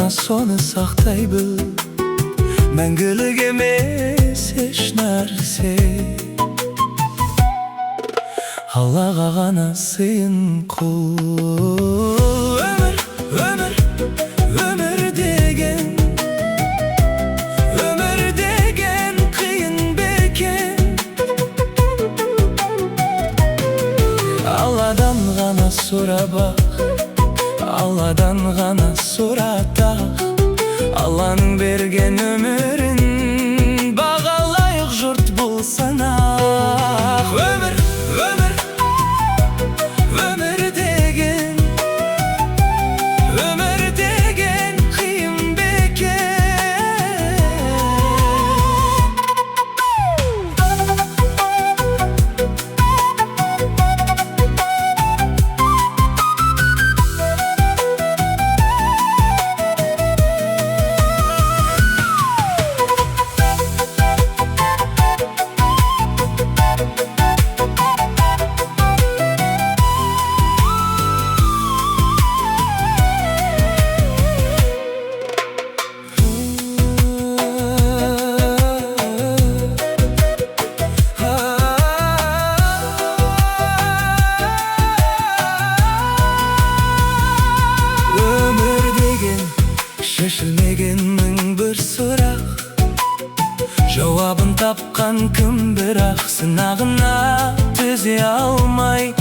гана соны сактай бил, мәңгілік емес еш нәрсе. Аллаға ғана сыйын құл. Өмір деген қиын бекен. Алладан ғана сұраба, Алладан ғана сұрата. Алланың берген өмірін бағалайық жұрт болсана. Өмір деген қиын бекен. Шешілмеген мың бір сұрақ, жауабын тапқан кім бірақ, сынағына төзе алмай